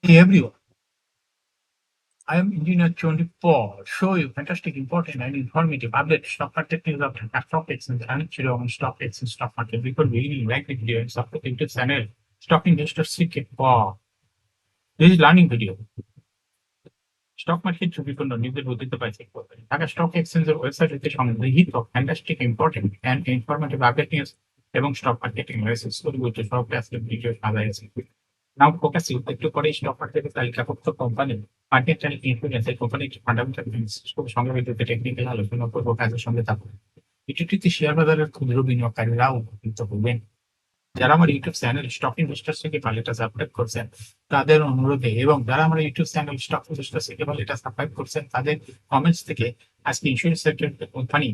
Hey everyone, I am Engineer 24. Show you fantastic, important, and informative update stock market news of the stock exchange and on stock exchange stock market. Before we like the video and support the YouTube channel, Stock Investor Secret. Wow, this is learning video. Stock market ঝুঁকিপূর্ণ নিজের বুদ্ধিতে পাইছে করবেন Dhaka stock এক্সচেঞ্জের website হতে সংগৃহীত fantastic important and informative update news এবং stock marketing analysis গুরুত্ব সহকারে আজকে ভিডিও সাজাইছে নাও ফোকাস একটু পরে স্টক মার্কেটের তালিকাভুক্ত কোম্পানি মার্কেট চ্যানেল ইনফ্লুয়েন্স এই কোম্পানির ফান্ডামেন্টাল খুব সংগ্রহিত টেকনিক্যাল আলোচনা করব কাজের সঙ্গে থাকুন ভিডিওটিতে শেয়ার বাজারের ক্ষুদ্র বিনিয়োগকারীরাও উপকৃত হবেন যারা আমার ইউটিউব চ্যানেল স্টক ইনভেস্টার থেকে পালেটা সাবস্ক্রাইব করছেন তাদের অনুরোধে এবং যারা আমার ইউটিউব চ্যানেল স্টক ইনভেস্টার থেকে পালেটা সাবস্ক্রাইব করছেন তাদের কমেন্টস থেকে আজকে insurance sector company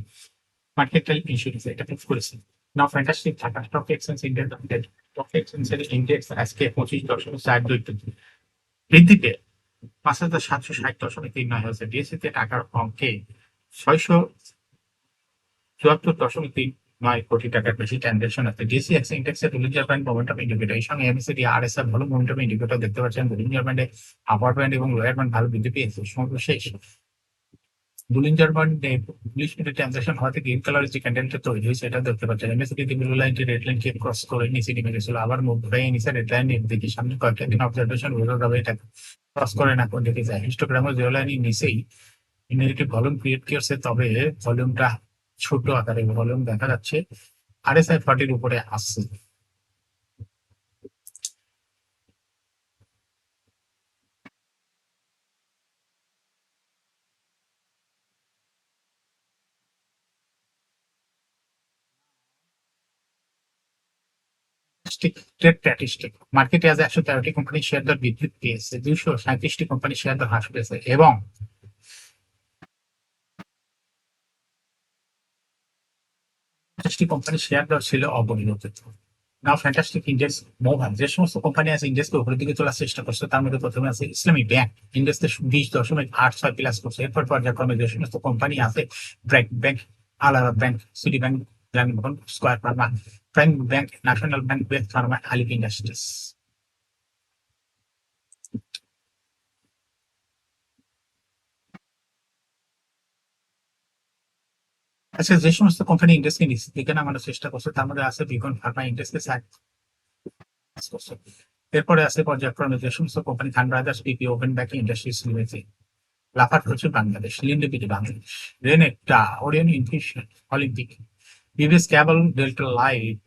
mercantile insurance এটা প্রুভ করেছে now fantastic Dhaka stock exchange India limited stock এক্সচেঞ্জের ইন্ডেক্স আজকে 25.4 বৃদ্ধিতে 5,760.39 হয়েছে ডিএসসি টাকার অঙ্কে 674.39 কোটি টাকার বেশি ট্রানজাকশন আছে ডিএসসি ইন্ডেক্সের বুলিঞ্জার ব্যান্ড মোমেন্টাম ইন্ডিকেটর এই সঙ্গে এমএসিডি আরএসআর ভালো মোমেন্টাম ইন্ডিকেটর দেখতে পাচ্ছেন বুলিঞ্জার ব্যান্ডে আপার ব্যান্ড এবং লোয়ার ব্যান্ড ভালো বৃদ্ধি পেয়েছে সর্বশেষ বুলিঞ্জার ব্যান্ডে পুলিশ মিনিট ট্রানজাকশন হওয়াতে গ্রিন কালারের যে ক্যান্ডেলটা তৈরি হয়েছে এটা দেখতে পাচ্ছেন এমএসিডি ব্লু লাইনটি রেড লাইনকে ক্রস করে নিচে নেমে গেছিল আবার মুভ হয়ে নিচে রেড লাইন দেখি সামনে কয়েকটা দিন অবজারভেশন বোঝা যাবে এটা ক্রস করে না কোন দিকে যায় হিস্টোগ্রামের জিরো লাইনের নিচেই নেগেটিভ ভলিউম ক্রিয়েট করছে তবে ভলিউমটা ছোট আকারে ভলিউম দেখা যাচ্ছে আরএসআই 40 উপরে আসছে ট্রেড স্ট্যাটিস্টিক মার্কেটে আজ 113টি কোম্পানির শেয়ার দর বৃদ্ধি পেয়েছে 237টি কোম্পানির শেয়ার দর হ্রাস পেয়েছে এবং 50টি কোম্পানির শেয়ার দর ছিল অপরিবর্তিত নাও ফ্যান্টাস্টিক ইন্ডেক্স মোহন যে সমস্ত কোম্পানি আছে ইন্ডেক্সকে উপরের দিকে তোলার চেষ্টা করছে তার মধ্যে প্রথমে আছে ইসলামী ব্যাংক ইন্ডেক্সে 20.86 প্লাস করছে এরপর পর্যায়ক্রমে যে সমস্ত কোম্পানি আছে ব্র্যাক ব্যাংক আলাদা bank city bank Grameen square pharma prime bank national bank বেদ ফার্মা আলিপ ইন্ডাস্ট্রিজ আচ্ছা যে সমস্ত কোম্পানি ইন্ডেক্সকে নিচের দিকে নামানোর চেষ্টা করছে তার মধ্যে আছে বিকন ফার্মা ইন্ডেক্সকে করছে এরপরে আছে পর্যায়ক্রমে যে সমস্ত company Khan brothers PP open bank industries limited Lafarge হচ্ছে বাংলাদেশ লিন্ডেপিটি Bangladesh Renata Orion infusion olympic BBS cable delta light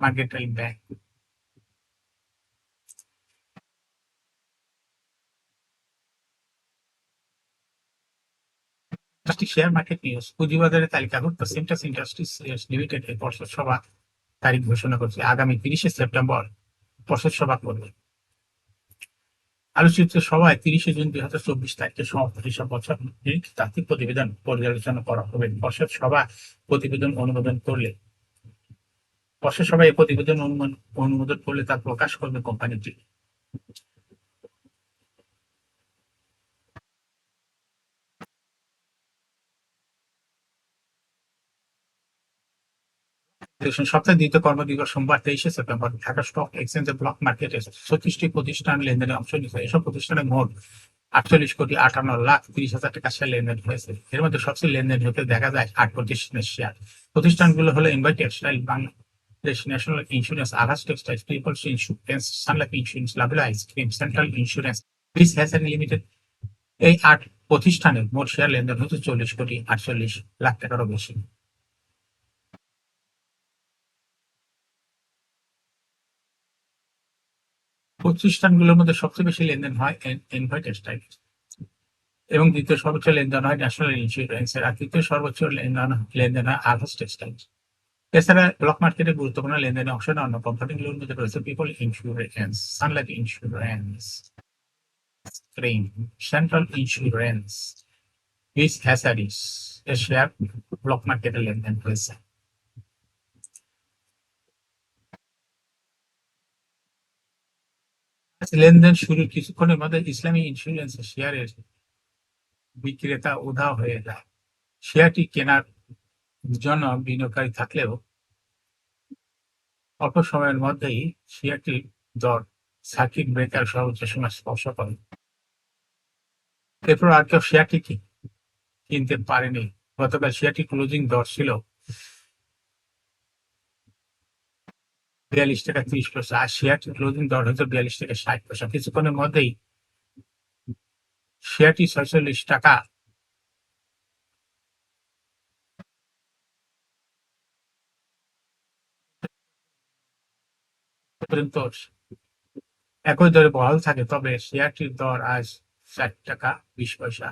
mercantile bank share market news পুঁজিবাজারের তালিকাভুক্ত সিমটাস ইন্ডাস্ট্রিজ লিমিটেড এর পর্ষদ সভা তারিখ ঘোষণা করছে আগামী 30শে সেপ্টেম্বর পর্ষদ সভা করবে আলোচিত সভায় 30শে জুন 2024 তারিখে সমাপ্তি বছর তাত্ত্বিক প্রতিবেদন পর্যালোচনা করা হবে পর্ষদ সভা প্রতিবেদন অনুমোদন করলে পর্ষদ সভায় প্রতিবেদন অনুমোদন করলে তা প্রকাশ করবে কোম্পানিটি সপ্তাহে দ্বিতীয় কর্মদিবস সোমবার 23শে সেপ্টেম্বর ঢাকা স্টক এক্সচেঞ্জের ব্লক মার্কেটে 36টি প্রতিষ্ঠান লেনদেনে অংশ নিয়েছে এসব প্রতিষ্ঠানের মোট 48,58,30,000 টাকা শেয়ার লেনদেন হয়েছে এর মধ্যে সবচেয়ে লেনদেন হতে দেখা যায় 8 প্রতিষ্ঠানের শেয়ার প্রতিষ্ঠানগুলো হলো invite textile Bangladesh national insurance আগাস textile people's insurance sunlife insurance Lovello ice cream central insurance বিস হ্যাসারি লিমিটেড এই 8 প্রতিষ্ঠানের মোট শেয়ার লেনদেন হচ্ছে 40,48,00,000 টাকারও বেশি প্রতিষ্ঠানগুলোর মধ্যে সবচেয়ে বেশি লেনদেন হয় এনভয় টেক্সটাইল এবং দ্বিতীয় সর্বোচ্চ লেনদেন হয় ন্যাশনাল ইন্স্যুরেন্সের আর তৃতীয় সর্বোচ্চ লেনদেন হয় আর্থাস টেক্সটাইল এছাড়া ব্লক মার্কেটে গুরুত্বপূর্ণ লেনদেনে অংশ নেওয়া অন্য কোম্পানিগুলোর মধ্যে রয়েছে people insurance sunlife insurance crane central insurance বিস হ্যাসারিস এর শেয়ার ব্লক মার্কেটে লেনদেন হয়েছে লেনদেন শুরুর কিছুক্ষণের মধ্যে ইসলামী ইন্স্যুরেন্সের শেয়ারের বিক্রেতা উধাও হয়ে যায় শেয়ারটি কেনার জন্য বিনিয়োগকারী থাকলেও অল্প সময়ের মধ্যেই শেয়ারটির দর সার্কিট ব্রেকার সর্বোচ্চ সময় স্পর্শ করে। এরপর আর কেউ শেয়ারটি কিনতে পারেনি। গতকাল শেয়ারটি ক্লোজিং দর ছিল 42 টাকা 30 পয়সা, আর শেয়ারটি ক্লোজিং দর হয়েছে 42 টাকা 60 পয়সা। কিছুক্ষণের মধ্যেই শেয়ারটি 46 টাকা পর্যন্ত একই দরে বহাল থাকে, তবে শেয়ারটির দর আজ 4 টাকা 20 পয়সা।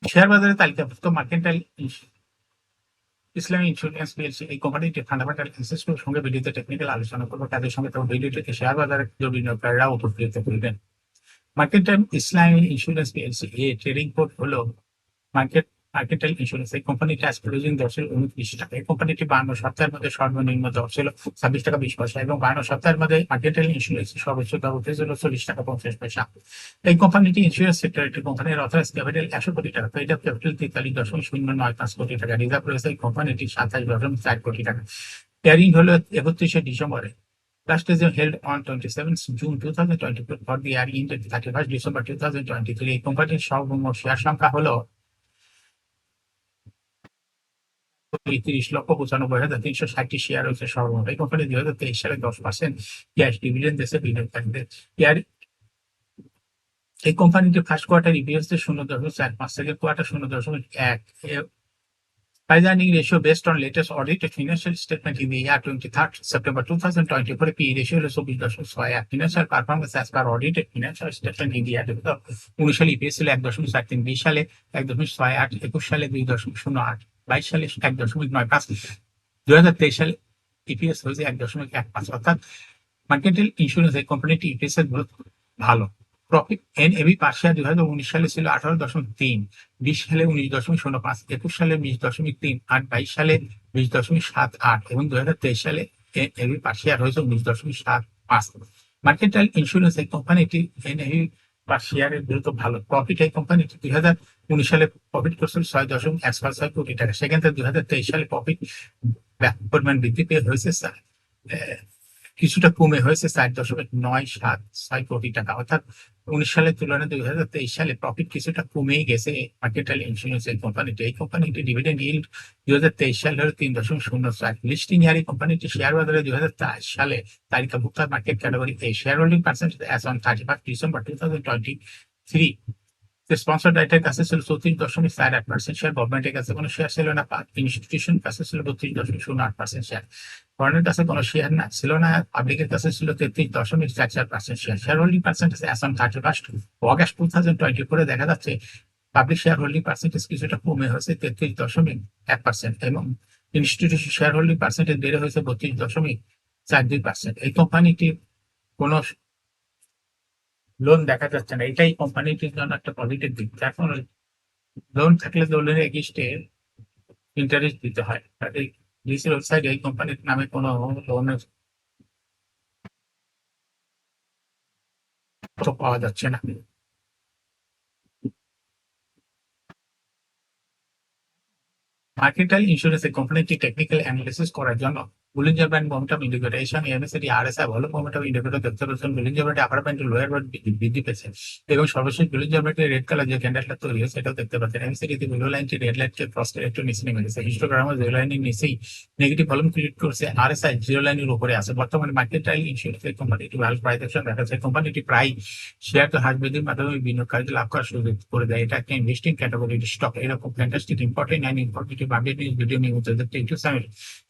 শেয়ার বাজারে তালিকাভুক্ত মার্কেন্টাইল ইসলামী ইন্স্যুরেন্স পিএলসি এই কোম্পানিটি ফান্ডামেন্টাল অ্যানালিস্টদের সঙ্গে ভিডিওতে টেকনিক্যাল আলোচনা করবো। তাদের সঙ্গে তখন ভিডিওটিতে শেয়ার বাজারে বিনিয়োগকারীরা উপকৃত করবেন। মার্কেন্টাইল ইসলামী ইন্স্যুরেন্স পিএলসি এর ট্রেডিং কোড হলো মার্কেন্টাইল ইন্স্যুরেন্স। এই কোম্পানিটি আজ ক্লোজিং দর ছিল 29 টাকা। এই কোম্পানিটি 52 সপ্তাহের মধ্যে সর্বনিম্ন দর ছিল 26 টাকা 20 পয়সা এবং 52 সপ্তাহের মধ্যে মার্কেন্টাইল ইন্স্যুরেন্স সর্বোচ্চ দর উঠেছিল 40 টাকা 50 পয়সা। এই কোম্পানিটি ইন্স্যুরেন্স সেক্টর একটি কোম্পানির অথরাইজ ক্যাপিটাল 100 কোটি টাকা, পেইড আপ ক্যাপিটাল 43.095 কোটি টাকা, রিজার্ভ রয়েছে এই কোম্পানিটি 27.4 কোটি টাকা। ক্যারিং হলো 31 ডিসেম্বরে। Last is held on 27th June 2024 for the year ended 31st December 2023. এই কোম্পানির সর্বমোট শেয়ার সংখ্যা হলো 30,95,360 শেয়ার হচ্ছে সর্বমোট। এই কোম্পানি 2023 সালে 10% ক্যাশ ডিভিডেন্ড দিয়েছে বিনিয়োগকারীদের। এই কোম্পানিটি first quarter EPS 0.45, second quarter 0.1। Price earning ratio based on latest audited financial statement in the year 23rd September 2024, PE ratio হলো 24.61। Financial performance as per audited financial statement in the year 2019 সালে EPS ছিল 1.43, 20 সালে 1.68, 21 সালে 2.08, 22 সালে 1.95, 2023 সালে EPS হয়েছে 1.15। অর্থাৎ mercantile insurance এই কোম্পানিটি ইপিএস এর গ্রোথ ভালো। প্রফিট এনএভি পার শেয়ার 2019 সালে ছিল 18.3, 20 সালে 19.05, 21 সালে 20.3, আর 22 সালে 20.78 এবং 2023 সালে এনএভি পার শেয়ার হয়েছে 19.75। মার্কেন্টাইল ইন্স্যুরেন্স এই কোম্পানিটি এনএভি পার শেয়ারের দ্রুত ভালো। প্রফিট এই কোম্পানিটি 2019 সালে প্রফিট করছিল 6.146 কোটি টাকা, সেখান থেকে 2023 সালে প্রফিট ব্যাপক পরিমাণ বৃদ্ধি পেয়ে হয়েছে কিছুটা কমে হয়েছে 4.976 কোটি টাকা। অর্থাৎ 19 সালের তুলনায় 2023 সালে প্রফিট কিছুটা কমেই গেছে মার্কেন্টাইল ইন্স্যুরেন্স এই কোম্পানিটি। এই কোম্পানিটি ডিভিডেন্ড ইল্ড 2023 সালে হলো 3.04। লিস্টিং ইয়ার এই কোম্পানিটি শেয়ার বাজারে 2004 সালে তালিকাভুক্ত মার্কেট ক্যাটাগরি এই share holding percentage as on 31 December 2023। Sponsor ডাইরেক্টের কাছে ছিল 34.48% শেয়ার, গভর্নমেন্টের কাছে কোনো শেয়ার ছিল না, ইনস্টিটিউশন কাছে ছিল 32.08% শেয়ার, ফরেনের কাছে কোনো শেয়ার না ছিল না, পাবলিকের কাছে ছিল 33.44% share. Share holding percentage as on 31 August 2024 দেখা যাচ্ছে পাবলিক শেয়ার হোল্ডিং পার্সেন্টেজ কিছুটা কমে হয়েছে 33.1% এবং ইনস্টিটিউশন শেয়ার হোল্ডিং পার্সেন্টেজ বেড়ে হয়েছে 32.42%। এই কোম্পানিটির কোনো লোন দেখা যাচ্ছে না, এটাই কোম্পানিটির জন্য একটা পজিটিভ দিক। এখন লোন থাকলে লোনের এগেইনস্টে ইন্টারেস্ট দিতে হয়, এই ডিসির ওয়েবসাইট এই কোম্পানির নামে কোনো লোনের পাওয়া যাচ্ছে না। মার্কেন্টাইল ইন্স্যুরেন্স এই কোম্পানিটি টেকনিক্যাল অ্যানালিসিস করার জন্য বুলিঞ্জার ব্যান্ড মোমেন্টাম ইন্ডিকেটর এর সঙ্গে এমএসসিডি আরএসআই ভালো মোমেন্টাম ইন্ডিকেটর দেখতে পাচ্ছেন। বুলিঞ্জার ব্যান্ডে আপার ব্যান্ড লোয়ার ব্যান্ড বৃদ্ধি পেয়েছে এবং সর্বশেষ বুলিঞ্জার ব্যান্ডে রেড কালার যে ক্যান্ডেলটা তৈরি হয়েছে সেটাও দেখতে পাচ্ছেন। এমএসসিডি ব্লু লাইনটি রেড লাইনকে ক্রস করে একটু নিচে নেমে গেছে। হিস্টোগ্রামে জিরো লাইনের নিচেই নেগেটিভ ভলিউম ক্রিয়েট করছে, আরএসআই জিরো লাইনের উপরে আছে। বর্তমানে মার্কেন্টাইল ইন্স্যুরেন্স এই কোম্পানিটি ভালো প্রাইস অ্যাকশন দেখাচ্ছে। কোম্পানিটি প্রায় শেয়ার হ্রাস বৃদ্ধির মাধ্যমে বিনিয়োগকারীদের লাভ করার সুযোগ করে দেয়। এটা একটা ইনভেস্টিং ক্যাটাগরি স্টক। এরকম fantastic important and informative update news video নিয়ে দেখতে ইউটিউব চ্যানেল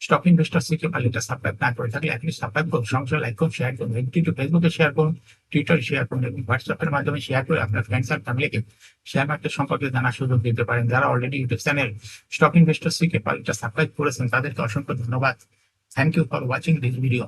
স্টক ইনভেস্টর সিকে পারলে সাবস্ক্রাইব না করে থাকলে অ্যাটলিস্ট সাবস্ক্রাইব করুন, সঙ্গে লাইক করুন, শেয়ার করুন, একটু ফেসবুকে শেয়ার করুন, টুইটারে শেয়ার করুন এবং হোয়াটসঅ্যাপের মাধ্যমে শেয়ার করে আপনার ফ্রেন্ডস আর ফ্যামিলিকে শেয়ার মার্কেট সম্পর্কে জানার সুযোগ দিতে পারেন। যারা already YouTube channel stock investor সিকে পালিটা সাবস্ক্রাইব করেছেন তাদেরকে অসংখ্য ধন্যবাদ। Thank you for watching this video.